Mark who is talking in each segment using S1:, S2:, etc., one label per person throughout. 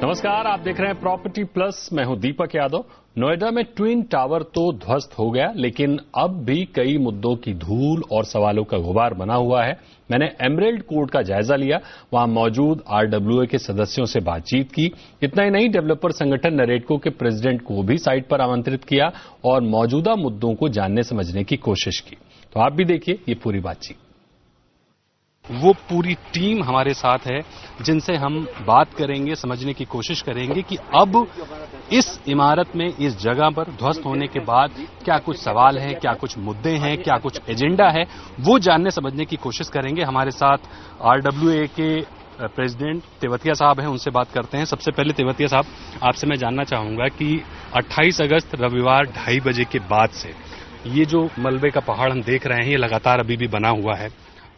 S1: नमस्कार, आप देख रहे हैं प्रॉपर्टी प्लस। मैं हूं दीपक यादव। नोएडा में ट्विन टावर तो ध्वस्त हो गया, लेकिन अब भी कई मुद्दों की धूल और सवालों का गुबार बना हुआ है। मैंने एमरेल्ड कोर्ट का जायजा लिया, वहां मौजूद आरडब्ल्यूए के सदस्यों से बातचीत की। इतना ही नहीं, डेवलपर संगठन नरेटको के प्रेसिडेंट को भी साइट पर आमंत्रित किया और मौजूदा मुद्दों को जानने समझने की कोशिश की। तो आप भी देखिए ये पूरी बातचीत। वो पूरी टीम हमारे साथ है जिनसे हम बात करेंगे, समझने की कोशिश करेंगे कि अब इस इमारत में, इस जगह पर ध्वस्त होने के बाद क्या कुछ सवाल हैं, क्या कुछ मुद्दे हैं, क्या कुछ एजेंडा है, वो जानने समझने की कोशिश करेंगे। हमारे साथ आरडब्ल्यूए के प्रेसिडेंट तेवतिया साहब हैं, उनसे बात करते हैं। सबसे पहले तेवतिया साहब, आपसे मैं जानना चाहूंगा कि 28 अगस्त रविवार 2:30 बजे के बाद से ये जो मलबे का पहाड़ हम देख रहे हैं, ये लगातार अभी भी बना हुआ है।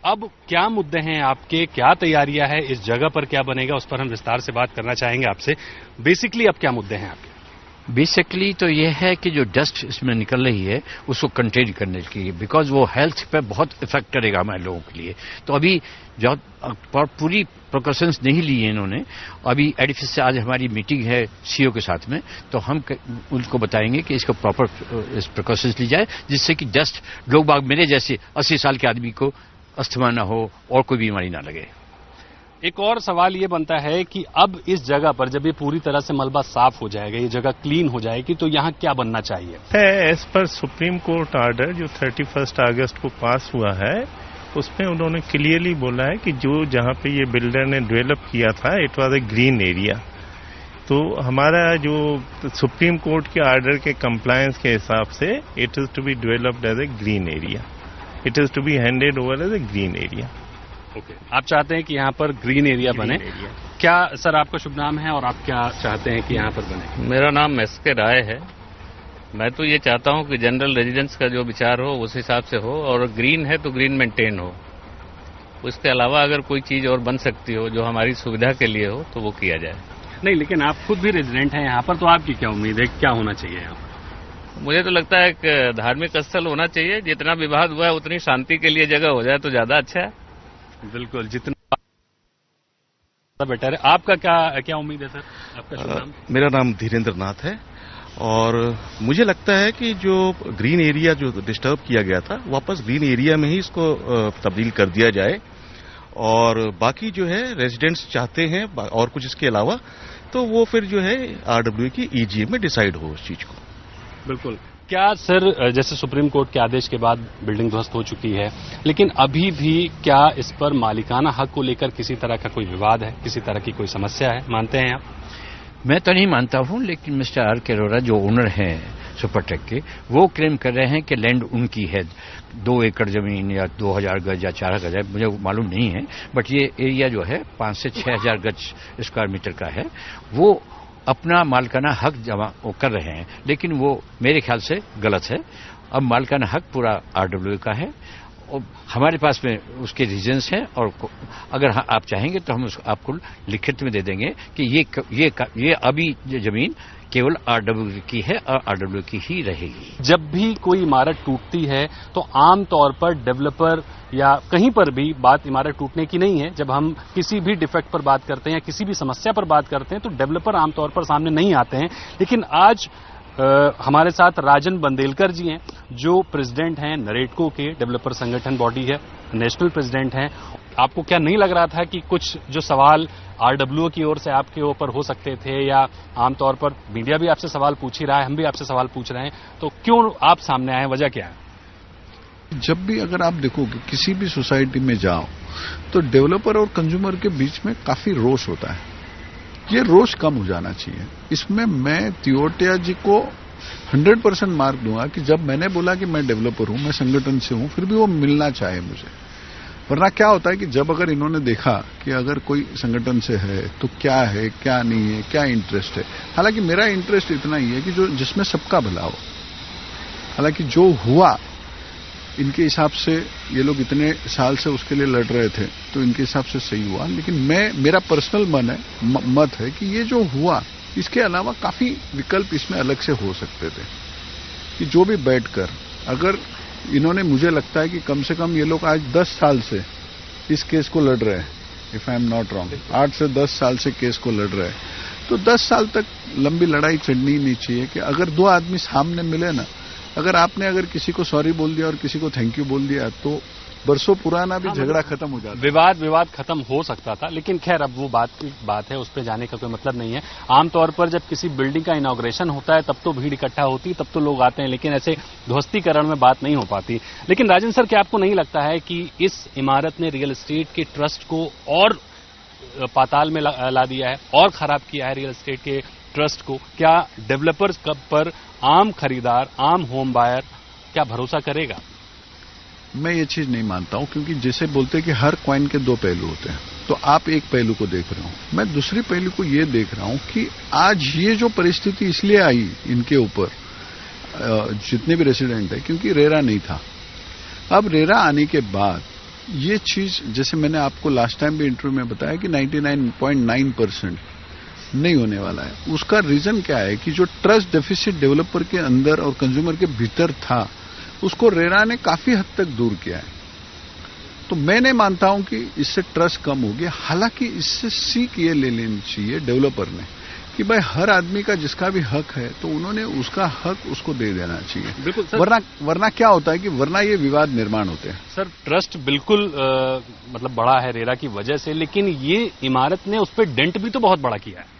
S1: अब क्या मुद्दे हैं आपके, क्या तैयारियां है, इस जगह पर क्या बनेगा, उस पर हम विस्तार से बात करना चाहेंगे आपसे। बेसिकली अब क्या मुद्दे हैं आपके?
S2: बेसिकली तो ये है कि जो डस्ट इसमें निकल रही है उसको कंटेन करने के लिए, बिकॉज वो हेल्थ पे बहुत इफेक्ट करेगा हमारे लोगों के लिए। तो अभी जो पूरी प्रिकॉशंस नहीं ली है इन्होंने। अभी एडिफिस से आज हमारी मीटिंग है सीईओ के साथ में, तो हम उनको बताएंगे कि इसको प्रॉपर प्रिकॉशंस ली जाए, जिससे कि डस्ट लोग बाग मेरे जैसे 80 साल के आदमी को अस्थमा ना हो और कोई बीमारी ना लगे।
S1: एक और सवाल ये बनता है कि अब इस जगह पर जब ये पूरी तरह से मलबा साफ हो जाएगा, ये जगह क्लीन हो जाएगी, तो यहाँ क्या बनना चाहिए?
S3: As per supreme court order जो 31 अगस्त को पास हुआ है, उसमें उन्होंने क्लियरली बोला है कि जो जहाँ पे ये बिल्डर ने डेवलप किया था, it was a green area. तो हमारा जो सुप्रीम कोर्ट के ऑर्डर के कंप्लायंस के हिसाब से it is to be developed as a green area, it is to be handed over as a green area.
S1: Okay, आप चाहते हैं कि यहाँ पर ग्रीन एरिया बने। क्या सर आपका शुभ नाम है और आप क्या चाहते हैं कि यहाँ पर बने?
S4: मेरा नाम एसके राय है। मैं तो ये चाहता हूँ कि जनरल रेजिडेंस का जो विचार हो उस हिसाब से हो, और ग्रीन है तो ग्रीन मेंटेन हो। उसके अलावा अगर कोई चीज और बन सकती हो जो हमारी सुविधा के लिए हो तो वो किया जाए।
S1: नहीं, लेकिन आप खुद भी रेजिडेंट हैं यहाँ पर, तो आपकी क्या उम्मीद है, क्या होना चाहिए यहाँ पर?
S4: मुझे तो लगता है कि धार्मिक स्थल होना चाहिए। जितना विवाद हुआ है उतनी शांति के लिए जगह हो जाए तो ज्यादा अच्छा है।
S1: बिल्कुल, जितना बेटर है। आपका क्या उम्मीद है सर? आपका शुभ नाम?
S5: मेरा नाम धीरेन्द्र नाथ है, और मुझे लगता है कि जो ग्रीन एरिया जो डिस्टर्ब किया गया था, वापस ग्रीन एरिया में ही इसको तब्दील कर दिया जाए। और बाकी जो है रेजिडेंट्स चाहते हैं और कुछ इसके अलावा, तो वो फिर जो है आरडब्ल्यूए की ईजीए में डिसाइड हो उस चीज को।
S1: बिल्कुल। क्या सर, जैसे सुप्रीम कोर्ट के आदेश के बाद बिल्डिंग ध्वस्त हो चुकी है, लेकिन अभी भी क्या इस पर मालिकाना हक को लेकर किसी तरह का कोई विवाद है, किसी तरह की कोई समस्या है? मानते हैं आप?
S2: मैं तो नहीं मानता हूं, लेकिन मिस्टर आर के अरोरा जो ओनर हैं सुपरटेक के, वो क्लेम कर रहे हैं कि लैंड उनकी है। 2 एकड़ जमीन या 2000 गज या 4 गज है, मुझे मालूम नहीं है, बट ये एरिया जो है 5 से 6000 गज स्क्वायर मीटर का है। वो अपना मालिकाना हक जमा वो कर रहे हैं, लेकिन वो मेरे ख्याल से गलत है। अब मालिकाना हक पूरा आरडब्ल्यूए का है, और हमारे पास में उसके रीजंस हैं, और अगर आप चाहेंगे तो हम आपको लिखित में दे देंगे कि ये अभी जमीन केवल आरडब्ल्यूए की है और आरडब्ल्यूए की ही रहेगी।
S1: जब भी कोई इमारत टूटती है तो आमतौर पर डेवलपर या कहीं पर भी बात इमारत टूटने की नहीं है। जब हम किसी भी डिफेक्ट पर बात करते हैं या किसी भी समस्या पर बात करते हैं तो डेवलपर आमतौर पर सामने नहीं आते हैं। लेकिन आज हमारे साथ राजन बंदेलकर जी हैं, जो प्रेसिडेंट हैं नरेटको के, डेवलपर संगठन बॉडी है, नेशनल प्रेसिडेंट हैं। आपको क्या नहीं लग रहा था कि कुछ जो सवाल आरडब्ल्यूए की ओर से आपके ऊपर हो सकते थे, या आमतौर पर मीडिया भी आपसे सवाल पूछ ही रहा है, हम भी आपसे सवाल पूछ रहे हैं, तो क्यों आप सामने आए, वजह क्या है?
S6: जब भी अगर आप देखोगे किसी भी सोसाइटी में जाओ तो डेवलपर और कंज्यूमर के बीच में काफी रोष होता है। ये रोष कम हो जाना चाहिए। इसमें मैं तियोटिया जी को 100% मार्क दूंगा कि जब मैंने बोला कि मैं डेवलपर हूं, मैं संगठन से हूं, फिर भी वो मिलना चाहे मुझे। वरना क्या होता है कि जब अगर इन्होंने देखा कि अगर कोई संगठन से है तो क्या है, क्या नहीं है, क्या इंटरेस्ट है। हालांकि मेरा इंटरेस्ट इतना ही है कि जो जिसमें सबका भला हो। हालांकि जो हुआ, इनके हिसाब से ये लोग इतने साल से उसके लिए लड़ रहे थे, तो इनके हिसाब से सही हुआ। लेकिन मेरा पर्सनल मत है कि ये जो हुआ, इसके अलावा काफी विकल्प इसमें अलग से हो सकते थे। कि जो भी बैठकर, अगर इन्होंने, मुझे लगता है कि कम से कम ये लोग आज 10 साल से इस केस को लड़ रहे हैं, if I am not wrong, 8 से 10 साल से केस को लड़ रहे हैं। तो 10 साल तक लंबी लड़ाई चढ़नी नहीं चाहिए कि अगर 2 आदमी सामने मिले ना, अगर किसी को सॉरी बोल दिया और किसी को थैंक यू बोल दिया तो बरसों पुराना भी झगड़ा खत्म हो जाता।
S1: विवाद खत्म हो सकता था, लेकिन खैर अब वो बात है, उस पर जाने का कोई मतलब नहीं है। आमतौर पर जब किसी बिल्डिंग का इनॉग्रेशन होता है तब तो भीड़ इकट्ठा होती है, तब तो लोग आते हैं, लेकिन ऐसे ध्वस्तीकरण में बात नहीं हो पाती। लेकिन राजन सर, क्या आपको नहीं लगता है कि इस इमारत ने रियल एस्टेट के ट्रस्ट को और पाताल में ला दिया है और खराब किया है रियल एस्टेट के ट्रस्ट को? क्या डेवलपर्स पर आम खरीदार, आम होम बायर क्या भरोसा करेगा?
S6: मैं ये चीज नहीं मानता हूं, क्योंकि जैसे बोलते हैं कि हर कॉइन के 2 पहलू होते हैं, तो आप एक पहलू को देख रहे हो, मैं दूसरे पहलू को ये देख रहा हूं कि आज ये जो परिस्थिति इसलिए आई इनके ऊपर, जितने भी रेसिडेंट है, क्योंकि रेरा नहीं था। अब रेरा आने के बाद ये चीज, जैसे मैंने आपको लास्ट टाइम भी इंटरव्यू में बताया कि 99.9% नहीं होने वाला है। उसका रीजन क्या है कि जो ट्रस्ट डेफिसिट डेवलपर के अंदर और कंज्यूमर के भीतर था, उसको रेरा ने काफी हद तक दूर किया है। तो मैं नहीं मानता हूं कि इससे ट्रस्ट कम हो गया। हालांकि इससे सीख ये ले लेनी चाहिए डेवलपर ने कि भाई हर आदमी का जिसका भी हक है तो उन्होंने उसका हक उसको दे देना चाहिए।
S1: बिल्कुल सर।
S6: वरना क्या होता है कि वरना ये विवाद निर्माण होते हैं।
S1: सर, ट्रस्ट बिल्कुल मतलब बड़ा है रेरा की वजह से, लेकिन ये इमारत ने उस पर डेंट भी तो बहुत बड़ा किया है।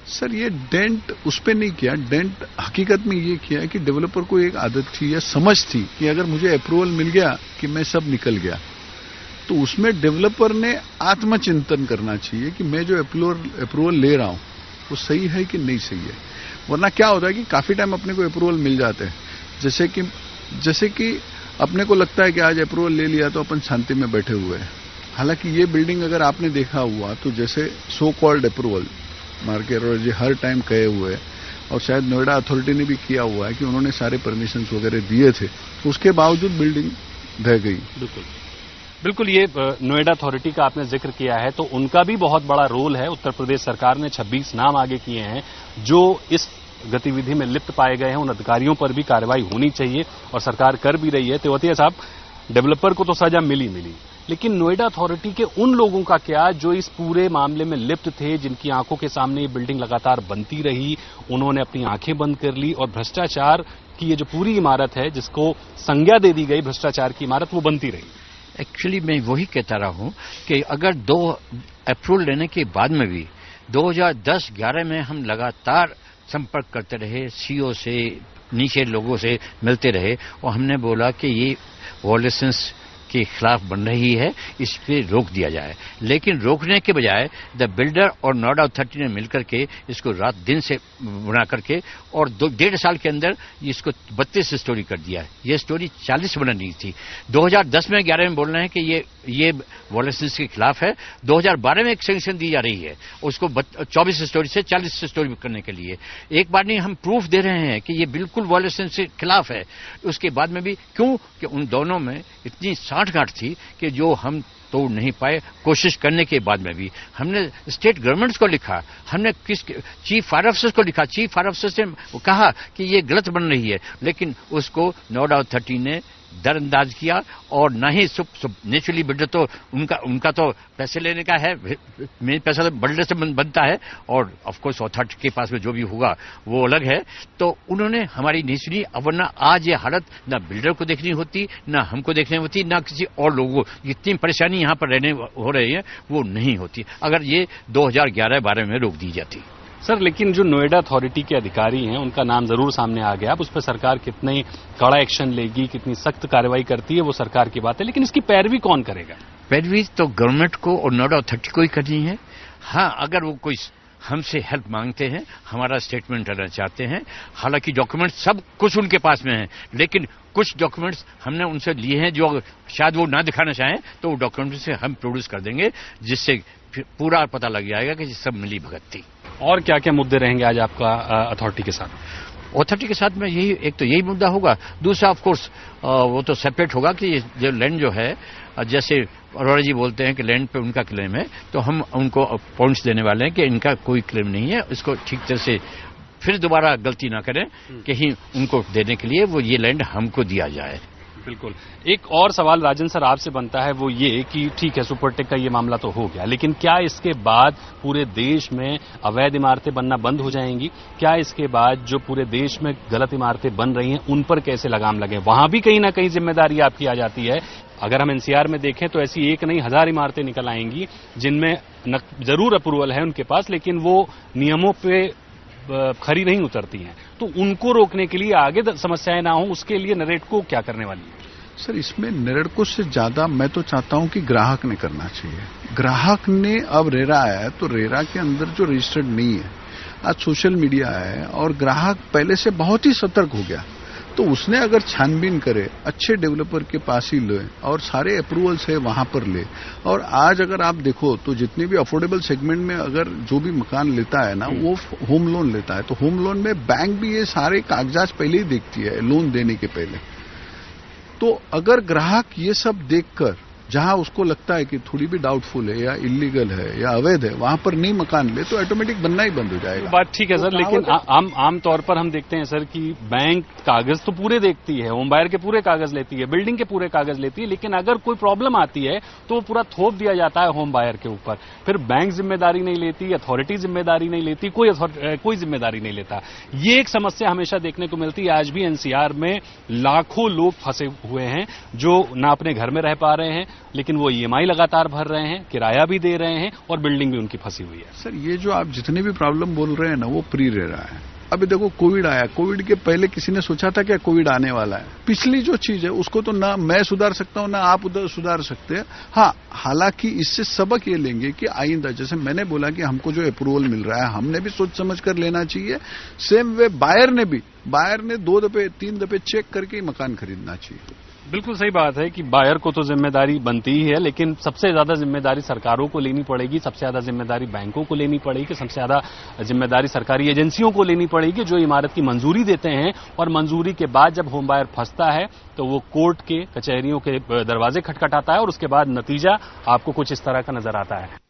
S6: सर, ये डेंट उस पर नहीं किया, डेंट हकीकत में ये किया है कि डेवलपर को एक आदत थी या समझ थी कि अगर मुझे अप्रूवल मिल गया कि मैं सब निकल गया, तो उसमें डेवलपर ने आत्मचिंतन करना चाहिए कि मैं जो अप्रूवल ले रहा हूं वो सही है कि नहीं सही है। वरना क्या होता है कि काफी टाइम अपने को अप्रूवल मिल जाते हैं, जैसे कि अपने को लगता है कि आज अप्रूवल ले लिया तो अपन शांति में बैठे हुए हैं। हालांकि ये बिल्डिंग अगर आपने देखा हुआ तो जैसे सो कॉल्ड अप्रूवल मार्केट और जी हर टाइम कहे हुए, और शायद नोएडा अथॉरिटी ने भी किया हुआ है कि उन्होंने सारे परमिशंस वगैरह दिए थे, उसके बावजूद बिल्डिंग ढह गई।
S1: बिल्कुल ये नोएडा अथॉरिटी का आपने जिक्र किया है, तो उनका भी बहुत बड़ा रोल है। उत्तर प्रदेश सरकार ने 26 नाम आगे किए हैं जो इस गतिविधि में लिप्त पाए गए हैं। उन अधिकारियों पर भी कार्रवाई होनी चाहिए और सरकार कर भी रही है। तेवतिया साहब, डेवलपर को तो सजा मिली, लेकिन नोएडा अथॉरिटी के उन लोगों का क्या जो इस पूरे मामले में लिप्त थे, जिनकी आंखों के सामने ये बिल्डिंग लगातार बनती रही, उन्होंने अपनी आंखें बंद कर ली और भ्रष्टाचार की ये जो पूरी इमारत है, जिसको संज्ञा दे दी गई भ्रष्टाचार की इमारत, वो बनती रही?
S2: एक्चुअली मैं वही कहता रहा हूं कि अगर 2 अप्रूवल लेने के बाद में भी 2010-11 में हम लगातार संपर्क करते रहे, सीओ से नीचे लोगों से मिलते रहे और हमने बोला कि ये वॉयलेशंस के खिलाफ बन रही है, इस पे रोक दिया जाए। लेकिन रोकने के बजाय द बिल्डर और नोएडा अथॉरिटी ने मिलकर के इसको रात दिन से बना करके और 1.5 साल के अंदर इसको 32 स्टोरी कर दिया है। ये स्टोरी 40 बननी थी। 2010 में 11 में बोल रहे हैं कि ये वॉयलेशंस के खिलाफ है। 2012 में एक सैंक्शन दी जा रही है उसको 24 स्टोरी से 40 स्टोरी करने के लिए। एक बार नहीं, हम प्रूफ दे रहे हैं कि ये बिल्कुल वॉयलेशंस के खिलाफ है। उसके बाद में भी क्यों कि उन दोनों में इतनी गांठ थी कि जो हम तोड़ नहीं पाए। कोशिश करने के बाद में भी हमने स्टेट गवर्नमेंट्स को लिखा, हमने चीफ फायर ऑफिसर को लिखा, चीफ फायर ऑफिसर ने कहा कि ये गलत बन रही है, लेकिन उसको नोएडा अथॉरिटी ने दरअंदाज किया। और न ही नेचुरली बिल्डर तो उनका तो पैसे लेने का है, मेन पैसा तो बिल्डर से बनता है और ऑफ कोर्स अथॉरिटी के पास में जो भी होगा वो अलग है। तो उन्होंने हमारी नहीं सुनी। वरना आज ये हालत ना बिल्डर को देखनी होती, ना हमको देखनी होती, ना किसी और लोगों को। जितनी परेशानी यहाँ पर रहने हो रही है वो नहीं होती अगर ये 2011-12 में रोक दी जाती।
S1: सर, लेकिन जो नोएडा अथॉरिटी के अधिकारी हैं उनका नाम जरूर सामने आ गया। अब उस पर सरकार कितनी कड़ा एक्शन लेगी, कितनी सख्त कार्रवाई करती है, वो सरकार की बात है, लेकिन इसकी पैरवी कौन करेगा?
S2: पैरवी तो गवर्नमेंट को और नोएडा अथॉरिटी को ही करनी है। हाँ, अगर वो कोई हमसे हेल्प मांगते हैं, हमारा स्टेटमेंट लेना चाहते हैं, हालांकि डॉक्यूमेंट सब कुछ उनके पास में है, लेकिन कुछ डॉक्यूमेंट्स हमने उनसे लिए हैं जो शायद वो ना दिखाना चाहें, तो वो डॉक्यूमेंट से हम प्रोड्यूस कर देंगे, जिससे पूरा पता लग जाएगा कि सब मिली भगत थी।
S1: और क्या क्या मुद्दे रहेंगे आज आपका अथॉरिटी के साथ?
S2: अथॉरिटी के साथ में एक तो यही मुद्दा होगा। दूसरा ऑफ कोर्स वो तो सेपरेट होगा कि जो लैंड जो है, जैसे अरोड़ा जी बोलते हैं कि लैंड पे उनका क्लेम है, तो हम उनको पॉइंट्स देने वाले हैं कि इनका कोई क्लेम नहीं है। इसको ठीक तरह से फिर दोबारा गलती ना करें, कहीं उनको देने के लिए वो ये लैंड हमको दिया जाए।
S1: बिल्कुल। एक और सवाल राजन सर आपसे बनता है, वो ये कि ठीक है सुपरटेक का ये मामला तो हो गया, लेकिन क्या इसके बाद पूरे देश में अवैध इमारतें बनना बंद हो जाएंगी? क्या इसके बाद जो पूरे देश में गलत इमारतें बन रही हैं उन पर कैसे लगाम लगे? वहां भी कहीं ना कहीं जिम्मेदारी आपकी आ जाती है। अगर हम एनसीआर में देखें तो ऐसी एक नहीं 1000 इमारतें निकल आएंगी जिनमें जरूर अप्रूवल है उनके पास, लेकिन वो नियमों पे खरी नहीं उतरती हैं। तो उनको रोकने के लिए आगे समस्याएं ना हो, उसके लिए नरेटको क्या करने वाली है?
S6: सर, इसमें नरेटको से ज्यादा मैं तो चाहता हूं कि ग्राहक ने करना चाहिए। ग्राहक ने, अब रेरा आया है तो रेरा के अंदर जो रजिस्टर्ड नहीं है, आज सोशल मीडिया है और ग्राहक पहले से बहुत ही सतर्क हो गया, तो उसने अगर छानबीन करे, अच्छे डेवलपर के पास ही ले और सारे अप्रूवल्स है वहां पर ले। और आज अगर आप देखो तो जितने भी अफोर्डेबल सेगमेंट में अगर जो भी मकान लेता है ना, वो होम लोन लेता है, तो होम लोन में बैंक भी ये सारे कागजात पहले ही देखती है लोन देने के पहले। तो अगर ग्राहक ये सब देखकर, जहां उसको लगता है कि थोड़ी भी डाउटफुल है या इलीगल है या अवैध है, वहां पर नहीं मकान ले तो ऑटोमेटिक बनना ही बंद हो जाएगा।
S1: बात ठीक है सर, लेकिन आम तौर पर हम देखते हैं सर कि बैंक कागज तो पूरे देखती है, होम बायर के पूरे कागज लेती है, बिल्डिंग के पूरे कागज लेती है, लेकिन अगर कोई प्रॉब्लम आती है तो वो पूरा थोप दिया जाता है होम बायर के ऊपर। फिर बैंक जिम्मेदारी नहीं लेती, अथॉरिटी जिम्मेदारी नहीं लेती, कोई जिम्मेदारी नहीं लेता। ये एक समस्या हमेशा देखने को मिलती है। आज भी एनसीआर में लाखों लोग फंसे हुए हैं जो ना अपने घर में रह पा रहे हैं, लेकिन वो ईएमआई लगातार भर रहे हैं, किराया भी दे रहे हैं और बिल्डिंग भी उनकी फंसी हुई है।
S6: सर, ये जो आप जितने भी प्रॉब्लम बोल रहे हैं ना, वो प्री रेरा है। अभी देखो कोविड आया, कोविड के पहले किसी ने सोचा था क्या कोविड आने वाला है? पिछली जो चीज है उसको तो ना मैं सुधार सकता हूं ना आप उधर सुधार सकते हैं। हाँ, हालांकि इससे सबक ये लेंगे कि आइंदा, जैसे मैंने बोला कि हमको जो अप्रूवल मिल रहा है हमने भी सोच समझ कर लेना चाहिए। सेम वे बायर ने 2 दफे 3 दफे चेक करके ही मकान खरीदना चाहिए।
S1: बिल्कुल सही बात है कि बायर को तो जिम्मेदारी बनती ही है, लेकिन सबसे ज्यादा जिम्मेदारी सरकारों को लेनी पड़ेगी, सबसे ज्यादा जिम्मेदारी बैंकों को लेनी पड़ेगी, सबसे ज्यादा जिम्मेदारी सरकारी एजेंसियों को लेनी पड़ेगी जो इमारत की मंजूरी देते हैं। और मंजूरी के बाद जब होम बायर फंसता है तो वो कोर्ट के, कचहरियों के दरवाजे खटखटाता है और उसके बाद नतीजा आपको कुछ इस तरह का नजर आता है।